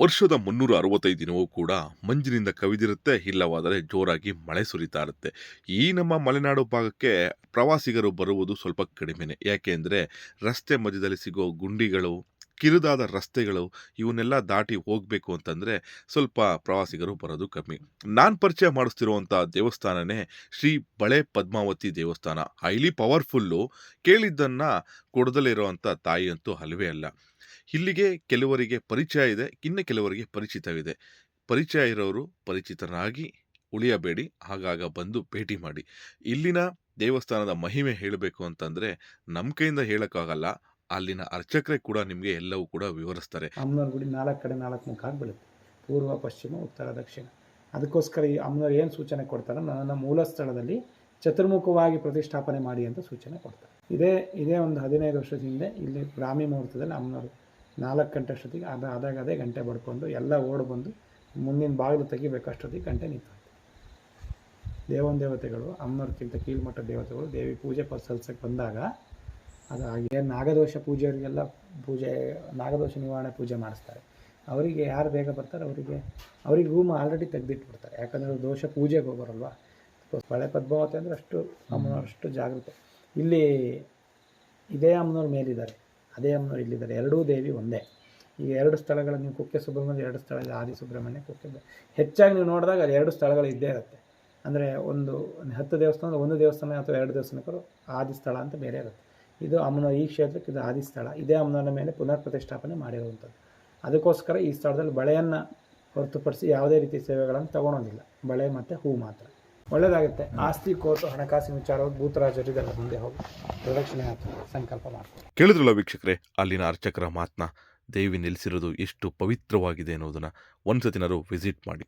ವರ್ಷದ 365 ದಿನವೂ ಕೂಡ ಮಂಜಿನಿಂದ ಕವಿದಿರುತ್ತೆ, ಇಲ್ಲವಾದರೆ ಜೋರಾಗಿ ಮಳೆ ಸುರಿತಾ ಇರುತ್ತೆ. ಈ ನಮ್ಮ ಮಲೆನಾಡು ಭಾಗಕ್ಕೆ ಪ್ರವಾಸಿಗರು ಬರುವುದು ಸ್ವಲ್ಪ ಕಡಿಮೆನೆ. ಯಾಕೆ ಅಂದರೆ ರಸ್ತೆ ಮಧ್ಯದಲ್ಲಿ ಸಿಗೋ ಗುಂಡಿಗಳು, ಕಿರುದಾದ ರಸ್ತೆಗಳು ಇವನ್ನೆಲ್ಲ ದಾಟಿ ಹೋಗಬೇಕು ಅಂತಂದರೆ ಸ್ವಲ್ಪ ಪ್ರವಾಸಿಗರು ಬರೋದು ಕಮ್ಮಿ. ನಾನು ಪರಿಚಯ ಮಾಡಿಸ್ತಿರುವಂಥ ದೇವಸ್ಥಾನನೇ ಶ್ರೀ ಬಳೆ ಪದ್ಮಾವತಿ ದೇವಸ್ಥಾನ. Highly powerful. ಕೇಳಿದ್ದನ್ನು ಕೊಡದಲೇ ಇರುವಂಥ ತಾಯಿ ಅಂತೂ ಅಲ್ವೇ ಅಲ್ಲ. ಇಲ್ಲಿಗೆ ಕೆಲವರಿಗೆ ಪರಿಚಯ ಇದೆ, ಇನ್ನು ಕೆಲವರಿಗೆ ಪರಿಚಿತವಿದೆ. ಪರಿಚಯ ಇರೋರು ಪರಿಚಿತರಾಗಿ ಉಳಿಯಬೇಡಿ, ಆಗಾಗ ಬಂದು ಭೇಟಿ ಮಾಡಿ. ಇಲ್ಲಿನ ದೇವಸ್ಥಾನದ ಮಹಿಮೆ ಹೇಳಬೇಕು ಅಂತಂದರೆ ನಮ್ಮ ಕೈಯಿಂದ ಹೇಳೋಕ್ಕಾಗಲ್ಲ. ಅಲ್ಲಿನ ಅರ್ಚಕರೇ ಕೂಡ ನಿಮಗೆ ಎಲ್ಲವೂ ಕೂಡ ವಿವರಿಸ್ತಾರೆ. ಅಮ್ಮನವ್ರ ಗುಡಿ 4 ಕಡೆ 4 ಮುಖಾಗಿ ಬೀಳುತ್ತೆ. ಪೂರ್ವ, ಪಶ್ಚಿಮ, ಉತ್ತರ, ದಕ್ಷಿಣ. ಅದಕ್ಕೋಸ್ಕರ ಈ ಅಮ್ಮನವ್ರು ಏನು ಸೂಚನೆ ಕೊಡ್ತಾರೆ, ನನ್ನ ಮೂಲ ಸ್ಥಳದಲ್ಲಿ ಚತುರ್ಮುಖವಾಗಿ ಪ್ರತಿಷ್ಠಾಪನೆ ಮಾಡಿ ಅಂತ ಸೂಚನೆ ಕೊಡ್ತಾರೆ. ಇದೇ ಒಂದು 15 ವರ್ಷದ ಹಿಂದೆ ಇಲ್ಲಿ ಬ್ರಾಹ್ಮಿ ಮುಹೂರ್ತದಲ್ಲಿ ಅಮ್ಮನವರು 4 ಗಂಟೆ ಅಷ್ಟೊತ್ತಿಗೆ ಅದೇ ಗಂಟೆ ಬಡ್ಕೊಂಡು ಎಲ್ಲ ಓಡಿ ಬಂದು ಮುಂದಿನ ಬಾಗಿಲು ತೆಗಿಬೇಕು ಅಷ್ಟೊತ್ತಿಗೆ ಗಂಟೆ ನಿಂತು. ದೇವತೆಗಳು ಅಮ್ಮನವ್ರಿಗಿಂತ ಕೀಳ್ಮಟ್ಟ ದೇವತೆಗಳು ದೇವಿ ಪೂಜೆ ಸಲ್ಲಿಸಕ್ಕೆ ಬಂದಾಗ ಅದು ಹಾಗೆ ನಾಗದೋಷ ಪೂಜೆಯವರಿಗೆಲ್ಲ ನಾಗದೋಷ ನಿವಾರಣೆ ಪೂಜೆ ಮಾಡಿಸ್ತಾರೆ. ಅವರಿಗೆ ಯಾರು ಬೇಗ ಬರ್ತಾರೆ ಅವರಿಗೆ ರೂಮ್ ಆಲ್ರೆಡಿ ತೆಗೆದಿಟ್ಬಿಡ್ತಾರೆ. ಯಾಕಂದರೆ ದೋಷ ಪೂಜೆಗೆ ಹೋಗೋರಲ್ವ. ಬಳೆ ಪದ್ಮಾವತಿ ಅಂದರೆ ಅಷ್ಟು ಅಮ್ಮನವ್ರು ಅಷ್ಟು ಜಾಗೃತೆ. ಇಲ್ಲಿ ಇದೇ ಅಮ್ಮನವ್ರ ಮೇಲಿದ್ದಾರೆ, ಅದೇ ಅಮ್ಮನವ್ರು ಇಲ್ಲಿದ್ದಾರೆ. ಎರಡೂ ದೇವಿ ಒಂದೇ. ಈ 2 ಸ್ಥಳಗಳು ನೀವು ಕುಕ್ಕೆ ಸುಬ್ರಹ್ಮಣ್ಯ 2 ಸ್ಥಳ ಇದೆ, ಆದಿ ಸುಬ್ರಹ್ಮಣ್ಯ, ಕುಕ್ಕೆ. ಹೆಚ್ಚಾಗಿ ನೀವು ನೋಡಿದಾಗ ಅಲ್ಲಿ 2 ಸ್ಥಳಗಳು ಇದ್ದೇ ಇರುತ್ತೆ. ಅಂದರೆ ಒಂದು 10 ದೇವಸ್ಥಾನ, ಒಂದು ದೇವಸ್ಥಾನ ಅಥವಾ 2 ದೇವಸ್ಥಾನಕ್ಕೂ ಆದಿ ಸ್ಥಳ ಅಂತ ಬೇರೆ ಇರುತ್ತೆ. ಇದು ಅಮ್ಮನವ್ರ ಈ ಕ್ಷೇತ್ರಕ್ಕೆ ಇದು ಆದಿ ಸ್ಥಳ. ಇದೇ ಅಮ್ಮನವ್ರ ಮೇಲೆ ಪುನರ್ ಪ್ರತಿಷ್ಠಾಪನೆ ಮಾಡಿರುವಂಥದ್ದು. ಅದಕ್ಕೋಸ್ಕರ ಈ ಸ್ಥಳದಲ್ಲಿ ಬಳೆಯನ್ನು ಹೊರತುಪಡಿಸಿ ಯಾವುದೇ ರೀತಿ ಸೇವೆಗಳನ್ನು ತಗೊಳೋದಿಲ್ಲ. ಬಳೆ ಮತ್ತು ಹೂ ಮಾತ್ರ. ಒಳ್ಳೆಯದಾಗುತ್ತೆ. ಆಸ್ತಿ, ಕೋರ್ಟು, ಹಣಕಾಸಿನ ವಿಚಾರವಾಗಿ ಭೂತರಾಜರಿಗೆಲ್ಲ ಮುಂದೆ ಹೋಗಿ ಪ್ರದಕ್ಷಿಣೆ ಸಂಕಲ್ಪ ಮಾಡ್ತಾರೆ. ಕೇಳಿದ್ರಲ್ಲ ವೀಕ್ಷಕರೇ, ಅಲ್ಲಿನ ಅರ್ಚಕರ ಮಾತನ್ನ. ದೇವಿ ನೆಲೆಸಿರೋದು ಎಷ್ಟು ಪವಿತ್ರವಾಗಿದೆ ಅನ್ನೋದನ್ನು ಒಂದ್ಸತಿನಾದ್ರು ವಿಸಿಟ್ ಮಾಡಿ.